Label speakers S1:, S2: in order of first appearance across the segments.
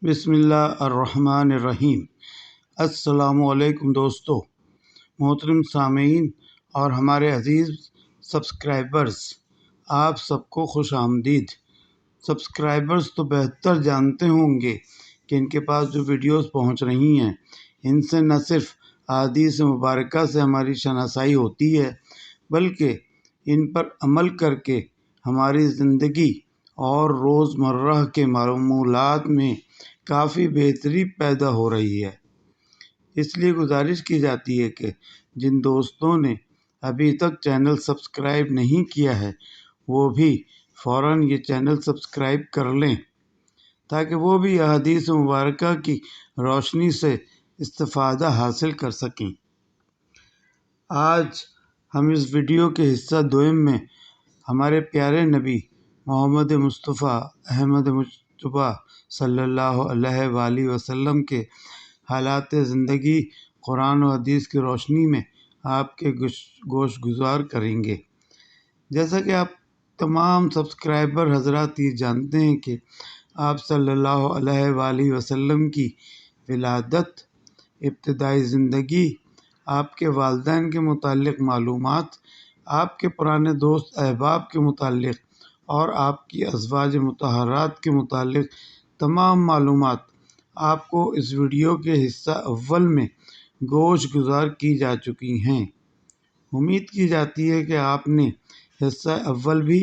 S1: بسم اللہ الرحمن الرحیم۔ السلام علیکم دوستو، محترم سامعین اور ہمارے عزیز سبسکرائبرز، آپ سب کو خوش آمدید۔ سبسکرائبرز تو بہتر جانتے ہوں گے کہ ان کے پاس جو ویڈیوز پہنچ رہی ہیں ان سے نہ صرف احادیث مبارکہ سے ہماری شناسائی ہوتی ہے بلکہ ان پر عمل کر کے ہماری زندگی اور روزمرہ کے معمولات میں کافی بہتری پیدا ہو رہی ہے۔ اس لیے گزارش کی جاتی ہے کہ جن دوستوں نے ابھی تک چینل سبسکرائب نہیں کیا ہے وہ بھی فوراً یہ چینل سبسکرائب کر لیں تاکہ وہ بھی احادیث مبارکہ کی روشنی سے استفادہ حاصل کر سکیں۔ آج ہم اس ویڈیو کے حصہ دوم میں ہمارے پیارے نبی محمد مصطفیٰ احمد مجتبیٰ صلی اللہ علیہ وآلہ وسلم کے حالات زندگی قرآن و حدیث کی روشنی میں آپ کے گوش گزار کریں گے۔ جیسا کہ آپ تمام سبسکرائبر حضرات یہ جانتے ہیں کہ آپ صلی اللہ علیہ وآلہ وسلم کی ولادت، ابتدائی زندگی، آپ کے والدین کے متعلق معلومات، آپ کے پرانے دوست احباب کے متعلق اور آپ کی ازواج مطہرات کے متعلق تمام معلومات آپ کو اس ویڈیو کے حصہ اول میں گوش گزار کی جا چکی ہیں۔ امید کی جاتی ہے کہ آپ نے حصہ اول بھی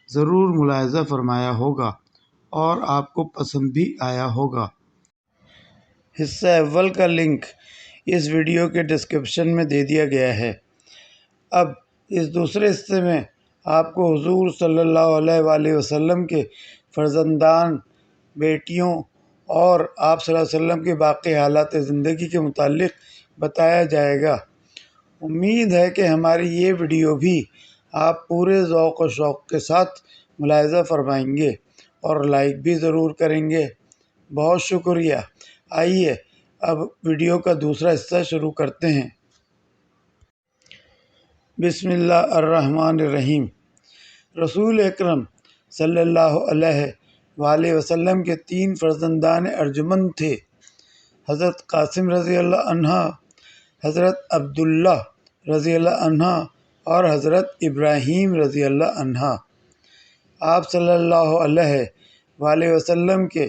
S1: ضرور ملاحظہ فرمایا ہوگا اور آپ کو پسند بھی آیا ہوگا۔ حصہ اول کا لنک اس ویڈیو کے ڈسکرپشن میں دے دیا گیا ہے۔ اب اس دوسرے حصے میں آپ کو حضور صلی اللہ علیہ وآلہ وسلم کے فرزندان، بیٹیوں اور آپ صلی اللہ علیہ وسلم کے باقی حالات زندگی کے متعلق بتایا جائے گا۔ امید ہے کہ ہماری یہ ویڈیو بھی آپ پورے ذوق و شوق کے ساتھ ملاحظہ فرمائیں گے اور لائک بھی ضرور کریں گے۔ بہت شکریہ۔ آئیے اب ویڈیو کا دوسرا حصہ شروع کرتے ہیں۔ بسم اللہ الرحمن الرحیم۔ رسول اکرم صلی اللہ علیہ وآلہ وسلم کے 3 فرزندان ارجمند تھے: حضرت قاسم رضی اللہ عنہ، حضرت عبداللہ رضی اللہ عنہ اور حضرت ابراہیم رضی اللہ عنہ۔ آپ صلی اللہ علیہ وآلہ وسلم کے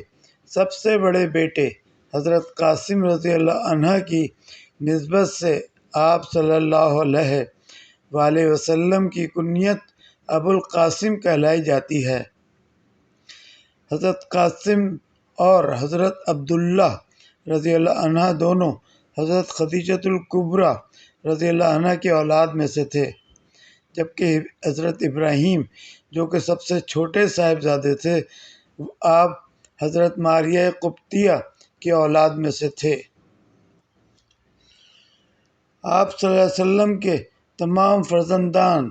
S1: سب سے بڑے بیٹے حضرت قاسم رضی اللہ عنہ کی نسبت سے آپ صلی اللہ علیہ وآلہ وسلم کی کنیت ابو القاسم کہلائی جاتی ہے۔ حضرت قاسم اور حضرت عبداللہ رضی اللہ عنہ دونوں حضرت خدیجۃ الکبریٰ رضی اللہ عنہ کی اولاد میں سے تھے، جبکہ حضرت ابراہیم جو کہ سب سے چھوٹے صاحبزادے تھے آپ حضرت ماریہ قبطیہ کی اولاد میں سے تھے۔ آپ صلی اللہ علیہ وسلم کے تمام فرزندان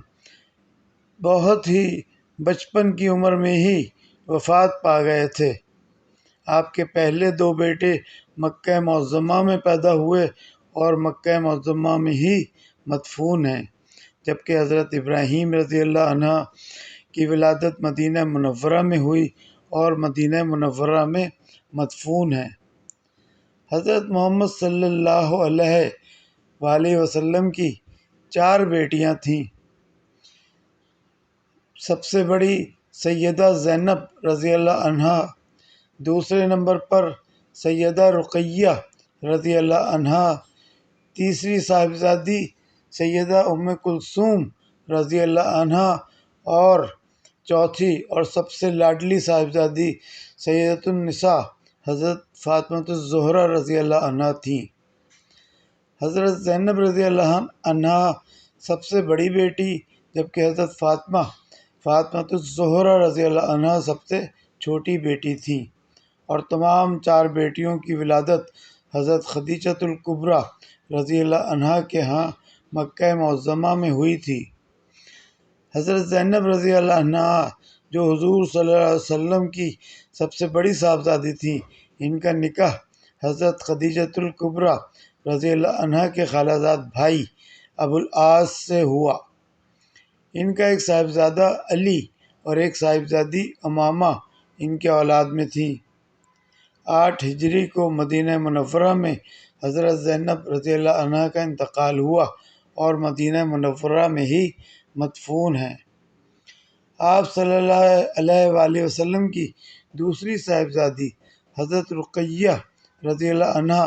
S1: بہت ہی بچپن کی عمر میں ہی وفات پا گئے تھے۔ آپ کے پہلے 2 بیٹے مکہ معظمہ میں پیدا ہوئے اور مکہ معظمہ میں ہی مدفون ہیں، جبکہ حضرت ابراہیم رضی اللہ عنہ کی ولادت مدینہ منورہ میں ہوئی اور مدینہ منورہ میں مدفون ہیں۔ حضرت محمد صلی اللہ علیہ وآلہ وسلم کی 4 بیٹیاں تھیں۔ سب سے بڑی سیدہ زینب رضی اللہ عنہا، دوسرے نمبر پر سیدہ رقیہ رضی اللہ عنہا، تیسری صاحبزادی سیدہ ام کلثوم رضی اللہ عنہا اور چوتھی اور سب سے لاڈلی صاحبزادی سیدۃ النساء حضرت فاطمہ الزہرا رضی اللہ عنہا تھیں۔ حضرت زینب رضی اللہ عنہا سب سے بڑی بیٹی، جبکہ حضرت فاطمہ الزہرا رضی اللہ عنہا سب سے چھوٹی بیٹی تھیں، اور تمام 4 بیٹیوں کی ولادت حضرت خدیجۃ الکبریٰ رضی اللہ عنہا کے ہاں مکہ معظمہ میں ہوئی تھی۔ حضرت زینب رضی اللہ عنہا جو حضور صلی اللہ علیہ وسلم کی سب سے بڑی صاحبزادی تھیں، ان کا نکاح حضرت خدیجۃ الکبریٰ رضی اللہ عنہا کے خالہ زاد بھائی ابو العاص سے ہوا۔ ان کا ایک صاحبزادہ علی اور ایک صاحبزادی امامہ ان کے اولاد میں تھیں۔ 8 ہجری کو مدینہ منورہ میں حضرت زینب رضی اللہ عنہ کا انتقال ہوا اور مدینہ منورہ میں ہی مدفون ہیں۔ آپ صلی اللہ علیہ وآلہ وسلم کی دوسری صاحبزادی حضرت رقیہ رضی اللہ عنہا،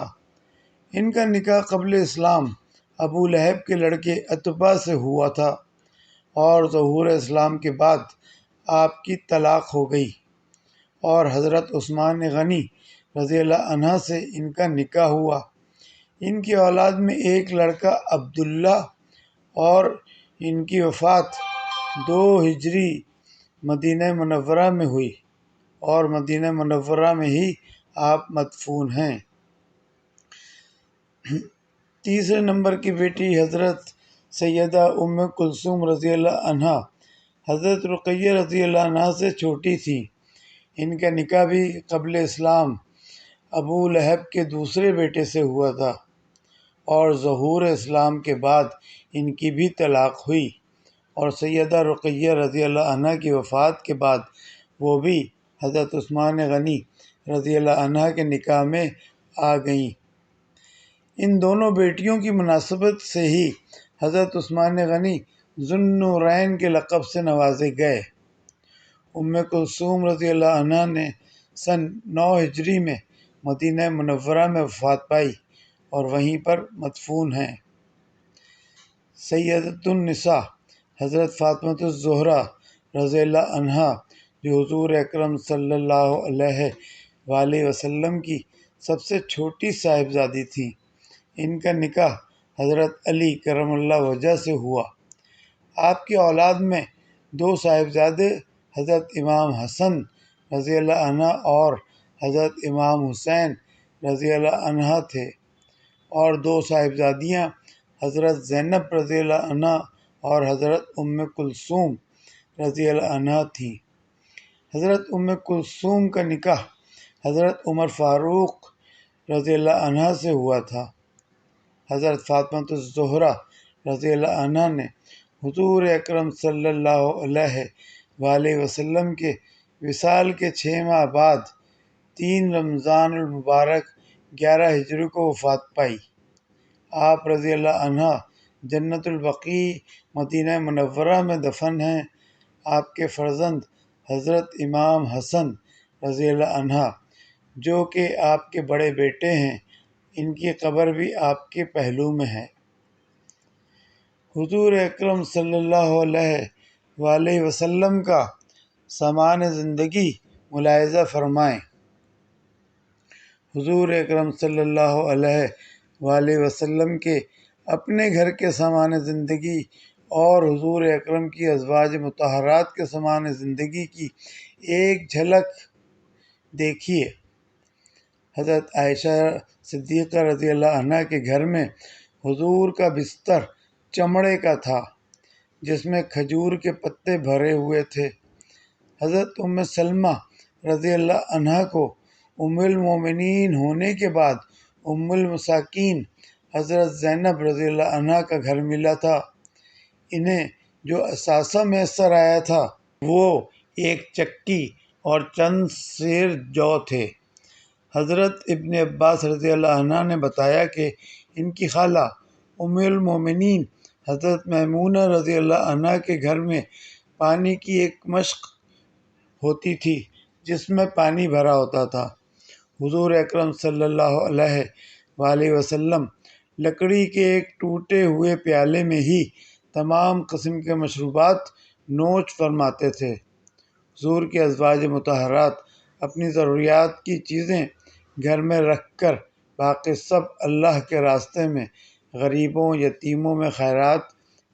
S1: ان کا نکاح قبل اسلام ابو لہب کے لڑکے عتبہ سے ہوا تھا اور ظہور اسلام کے بعد آپ کی طلاق ہو گئی اور حضرت عثمان غنی رضی اللہ عنہ سے ان کا نکاح ہوا۔ ان کی اولاد میں ایک لڑکا عبداللہ اور ان کی وفات 2 ہجری مدینہ منورہ میں ہوئی اور مدینہ منورہ میں ہی آپ مدفون ہیں۔ تیسرے نمبر کی بیٹی حضرت سیدہ ام کلثوم رضی اللہ عنہا حضرت رقیہ رضی اللہ عنہ سے چھوٹی تھی۔ ان کا نکاح بھی قبل اسلام ابو لہب کے دوسرے بیٹے سے ہوا تھا اور ظہور اسلام کے بعد ان کی بھی طلاق ہوئی اور سیدہ رقیہ رضی اللہ عنہ کی وفات کے بعد وہ بھی حضرت عثمان غنی رضی اللہ عنہ کے نکاح میں آ گئیں۔ ان دونوں بیٹیوں کی مناسبت سے ہی حضرت عثمان غنی ذو النورین کے لقب سے نوازے گئے۔ ام کلثوم رضی اللہ عنہ نے سن 9 ہجری میں مدینہ منورہ میں وفات پائی اور وہیں پر مدفون ہیں۔ سیدۃ النساء حضرت فاطمہ الزہرا رضی اللہ عنہا جو حضور اکرم صلی اللہ علیہ وآلہ وسلم کی سب سے چھوٹی صاحبزادی تھیں۔ ان کا نکاح حضرت علی کرم اللہ وجہ سے ہوا۔ آپ کی اولاد میں 2 صاحبزادے حضرت امام حسن رضی اللہ عنہ اور حضرت امام حسین رضی اللہ عنہ تھے اور 2 صاحبزادیاں حضرت زینب رضی اللہ عنہ اور حضرت ام کلثوم رضی اللہ عنہ تھیں۔ حضرت ام کلثوم کا نکاح حضرت عمر فاروق رضی اللہ عنہ سے ہوا تھا۔ حضرت فاطمہ الزہرا رضی اللہ عنہ نے حضور اکرم صلی اللہ علیہ وآلہ وسلم کے وصال کے 6 ماہ بعد 3 رمضان المبارک 11 ہجری کو وفات پائی۔ آپ رضی اللہ عنہ جنت البقیع مدینہ منورہ میں دفن ہیں۔ آپ کے فرزند حضرت امام حسن رضی اللہ عنہ جو کہ آپ کے بڑے بیٹے ہیں، ان کی قبر بھی آپ کے پہلو میں ہے۔ حضور اکرم صلی اللہ علیہ وآلہ وسلم کا سامان زندگی ملاحظہ فرمائیں۔ حضور اکرم صلی اللہ علیہ وآلہ وسلم کے اپنے گھر کے سامان زندگی اور حضور اکرم کی ازواج مطہرات کے سامان زندگی کی ایک جھلک دیکھیے۔ حضرت عائشہ صدیقہ رضی اللہ عنہ کے گھر میں حضور کا بستر چمڑے کا تھا جس میں کھجور کے پتے بھرے ہوئے تھے۔ حضرت ام سلمہ رضی اللہ عنہ کو ام المومنین ہونے کے بعد ام المساکین حضرت زینب رضی اللہ عنہ کا گھر ملا تھا۔ انہیں جو اثاثہ میسر آیا تھا وہ ایک چکی اور چند سیر جو تھے۔ حضرت ابن عباس رضی اللہ عنہ نے بتایا کہ ان کی خالہ ام المومنین حضرت میمونہ رضی اللہ عنہ کے گھر میں پانی کی ایک مشق ہوتی تھی جس میں پانی بھرا ہوتا تھا۔ حضور اکرم صلی اللہ علیہ وآلہ وسلم لکڑی کے ایک ٹوٹے ہوئے پیالے میں ہی تمام قسم کے مشروبات نوش فرماتے تھے۔ حضور کے ازواج مطہرات اپنی ضروریات کی چیزیں گھر میں رکھ کر باقی سب اللہ کے راستے میں غریبوں یتیموں میں خیرات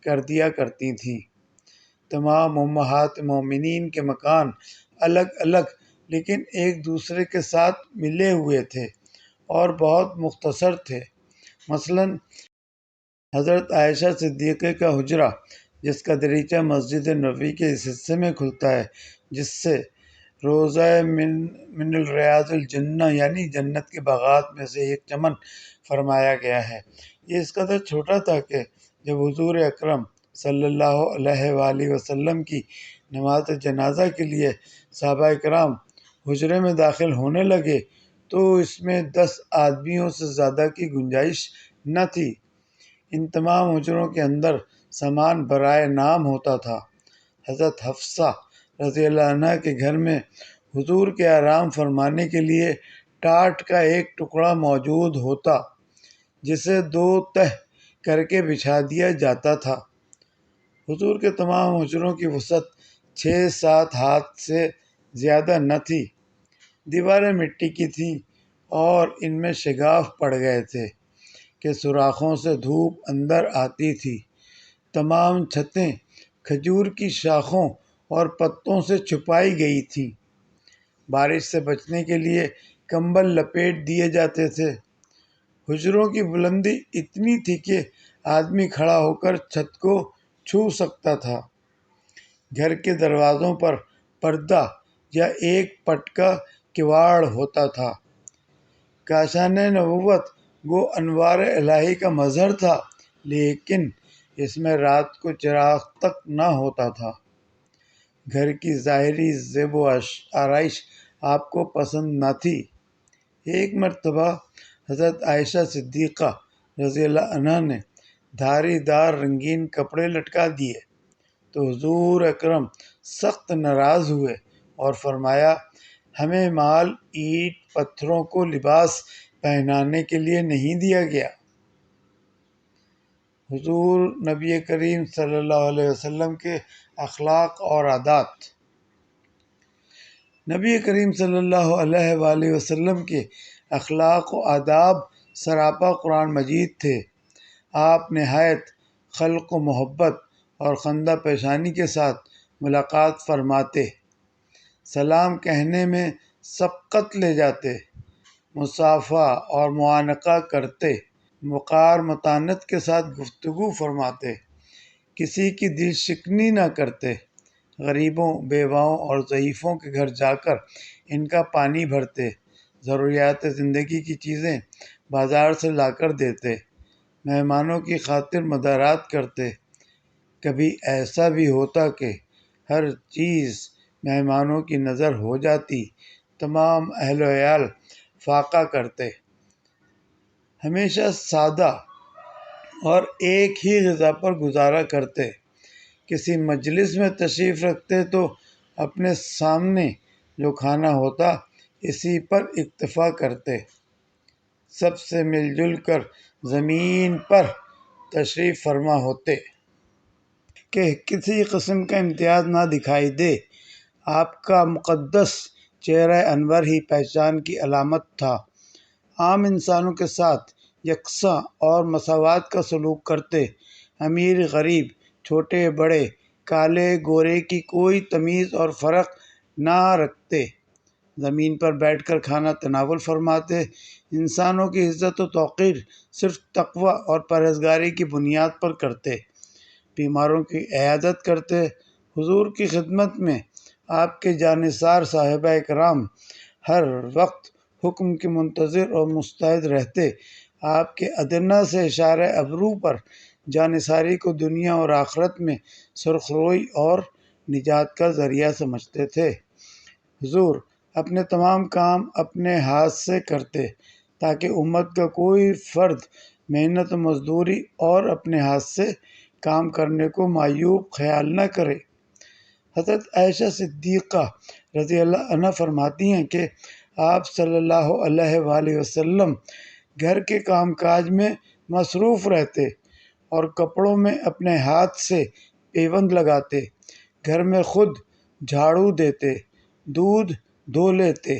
S1: کر دیا کرتی تھیں۔ تمام امہات مومنین کے مکان الگ الگ لیکن ایک دوسرے کے ساتھ ملے ہوئے تھے اور بہت مختصر تھے۔ مثلاً حضرت عائشہ صدیقہ کا حجرہ جس کا دریچہ مسجد نبوی کے اس حصے میں کھلتا ہے جس سے روضہ من ریاض الجنہ یعنی جنت کے باغات میں سے ایک چمن فرمایا گیا ہے، یہ اس قدر چھوٹا تھا کہ جب حضور اکرم صلی اللہ علیہ وآلہ وسلم کی نماز جنازہ کے لیے صحابہ کرام حجرے میں داخل ہونے لگے تو اس میں 10 آدمیوں سے زیادہ کی گنجائش نہ تھی۔ ان تمام حجروں کے اندر سامان برائے نام ہوتا تھا۔ حضرت حفصہ رضی اللہ عنہ کے گھر میں حضور کے آرام فرمانے کے لیے ٹاٹ کا ایک ٹکڑا موجود ہوتا، جسے 2 تہہ کر کے بچھا دیا جاتا تھا۔ حضور کے تمام حجروں کی وسعت 6-7 ہاتھ سے زیادہ نہ تھی۔ دیواریں مٹی کی تھیں اور ان میں شگاف پڑ گئے تھے کہ سوراخوں سے دھوپ اندر آتی تھی۔ تمام چھتیں کھجور کی شاخوں اور پتوں سے چھپائی گئی تھیں۔ بارش سے بچنے کے لیے کمبل لپیٹ دیے جاتے تھے۔ حجروں کی بلندی اتنی تھی کہ آدمی کھڑا ہو کر چھت کو چھو سکتا تھا۔ گھر کے دروازوں پر پردہ یا ایک پٹ کا کواڑ ہوتا تھا۔ کاشان نبوت گو انوار الہی کا مظہر تھا، لیکن اس میں رات کو چراغ تک نہ ہوتا تھا۔ گھر کی ظاہری زیب و آرائش آپ کو پسند نہ تھی۔ ایک مرتبہ حضرت عائشہ صدیقہ رضی اللہ عنہا نے دھاری دار رنگین کپڑے لٹکا دیے تو حضور اکرم سخت ناراض ہوئے اور فرمایا، ہمیں مال اینٹ پتھروں کو لباس پہنانے کے لیے نہیں دیا گیا۔ حضور نبی کریم صلی اللہ علیہ وسلم کے اخلاق اور عادات۔ نبی کریم صلی اللہ علیہ وآلہ وسلم کے اخلاق و آداب سراپا قرآن مجید تھے۔ آپ نہایت خلق و محبت اور خندہ پیشانی کے ساتھ ملاقات فرماتے، سلام کہنے میں سبقت لے جاتے، مصافحہ اور معانقہ کرتے، وقار متانت کے ساتھ گفتگو فرماتے، کسی کی دل شکنی نہ کرتے، غریبوں، بیواؤں اور ضعیفوں کے گھر جا کر ان کا پانی بھرتے، ضروریات زندگی کی چیزیں بازار سے لا کر دیتے، مہمانوں کی خاطر مدارات کرتے۔ کبھی ایسا بھی ہوتا کہ ہر چیز مہمانوں کی نظر ہو جاتی، تمام اہل و عیال فاقہ کرتے، ہمیشہ سادہ اور ایک ہی غذا پر گزارا کرتے، کسی مجلس میں تشریف رکھتے تو اپنے سامنے جو کھانا ہوتا اسی پر اکتفا کرتے، سب سے مل جل کر زمین پر تشریف فرما ہوتے کہ کسی قسم کا امتیاز نہ دکھائی دے۔ آپ کا مقدس چہرہ انور ہی پہچان کی علامت تھا۔ عام انسانوں کے ساتھ یکساں اور مساوات کا سلوک کرتے، امیر غریب، چھوٹے بڑے، کالے گورے کی کوئی تمیز اور فرق نہ رکھتے، زمین پر بیٹھ کر کھانا تناول فرماتے، انسانوں کی عزت و توقیر صرف تقوی اور پرہیزگاری کی بنیاد پر کرتے، بیماروں کی عیادت کرتے۔ حضور کی خدمت میں آپ کے جانثار صحابہ کرام ہر وقت حکم کے منتظر اور مستعد رہتے، آپ کے ادنا سے اشارہ ابرو پر جانثاری کو دنیا اور آخرت میں سرخروئی اور نجات کا ذریعہ سمجھتے تھے۔ حضور اپنے تمام کام اپنے ہاتھ سے کرتے تاکہ امت کا کوئی فرد محنت و مزدوری اور اپنے ہاتھ سے کام کرنے کو معیوب خیال نہ کرے۔ حضرت عائشہ صدیقہ رضی اللہ عنہا فرماتی ہیں کہ آپ صلی اللہ علیہ وآلہ وسلم گھر کے کام کاج میں مصروف رہتے اور کپڑوں میں اپنے ہاتھ سے پیوند لگاتے، گھر میں خود جھاڑو دیتے، دودھ دھو لیتے،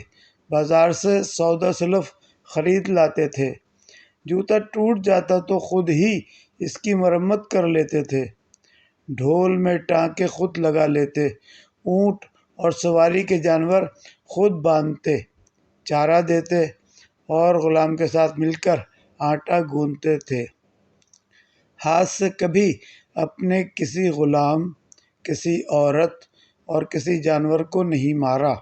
S1: بازار سے سودا سلف خرید لاتے تھے، جوتا ٹوٹ جاتا تو خود ہی اس کی مرمت کر لیتے تھے، ڈھول میں ٹانکے خود لگا لیتے، اونٹ اور سواری کے جانور خود باندھتے، چارہ دیتے اور غلام کے ساتھ مل کر آٹا گوندتے تھے۔ ہاتھ سے کبھی اپنے کسی غلام، کسی عورت اور کسی جانور کو نہیں مارا۔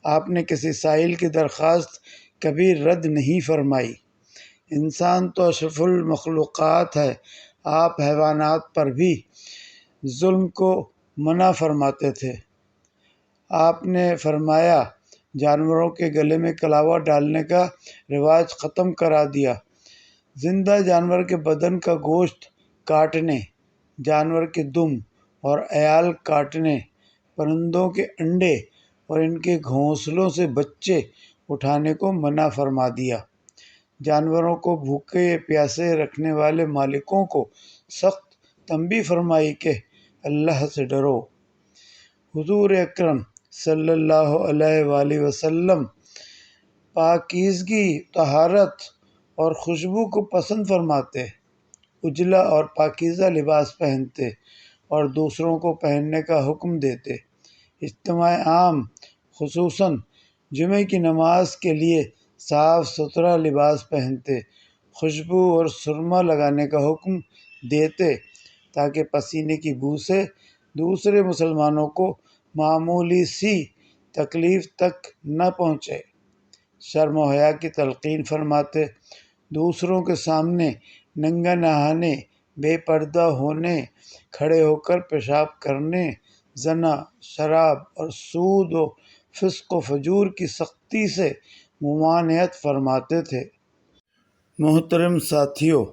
S1: آپ نے کسی سائل کی درخواست کبھی رد نہیں فرمائی۔ انسان تو اشرف المخلوقات ہے، آپ حیوانات پر بھی ظلم کو منع فرماتے تھے۔ آپ نے فرمایا، جانوروں کے گلے میں کلاوا ڈالنے کا رواج ختم کرا دیا۔ زندہ جانور کے بدن کا گوشت کاٹنے، جانور کے دم اور عیال کاٹنے، پرندوں کے انڈے اور ان کے گھونسلوں سے بچے اٹھانے کو منع فرما دیا۔ جانوروں کو بھوکے پیاسے رکھنے والے مالکوں کو سخت تنبیہ فرمائی کہ اللہ سے ڈرو۔ حضور اکرم صلی اللہ علیہ وآلہ وسلم پاکیزگی، طہارت اور خوشبو کو پسند فرماتے، اجلا اور پاکیزہ لباس پہنتے اور دوسروں کو پہننے کا حکم دیتے۔ اجتماع عام خصوصاً جمعہ کی نماز کے لیے صاف ستھرا لباس پہنتے، خوشبو اور سرما لگانے کا حکم دیتے تاکہ پسینے کی بو سے دوسرے مسلمانوں کو معمولی سی تکلیف تک نہ پہنچے۔ شرم و حیا کی تلقین فرماتے، دوسروں کے سامنے ننگا نہانے، بے پردہ ہونے، کھڑے ہو کر پیشاب کرنے، زنا، شراب اور سود و فسق و فجور کی سختی سے ممانعت فرماتے تھے۔ محترم ساتھیو،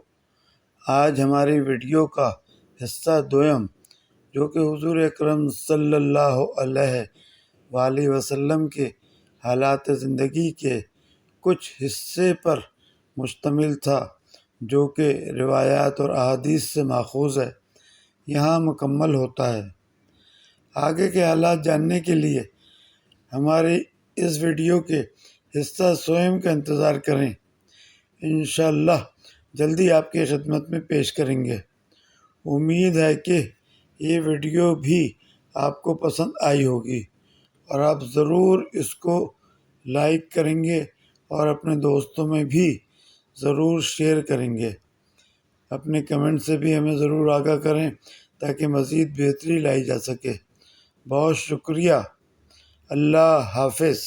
S1: آج ہماری ویڈیو کا حصہ دوم، جو کہ حضور اکرم صلی اللہ علیہ وآلہ وسلم کے حالات زندگی کے کچھ حصے پر مشتمل تھا، جو کہ روایات اور احادیث سے ماخوذ ہے، یہاں مکمل ہوتا ہے۔ آگے کے حالات جاننے کے لیے ہماری اس ویڈیو کے حصہ سوم کا انتظار کریں، انشاءاللہ جلدی آپ کی خدمت میں پیش کریں گے۔ امید ہے کہ یہ ویڈیو بھی آپ کو پسند آئی ہوگی اور آپ ضرور اس کو لائک کریں گے اور اپنے دوستوں میں بھی ضرور شیئر کریں گے۔ اپنے کمنٹ سے بھی ہمیں ضرور آگاہ کریں تاکہ مزید بہتری لائی جا سکے۔ بہت شکریہ۔ اللہ حافظ۔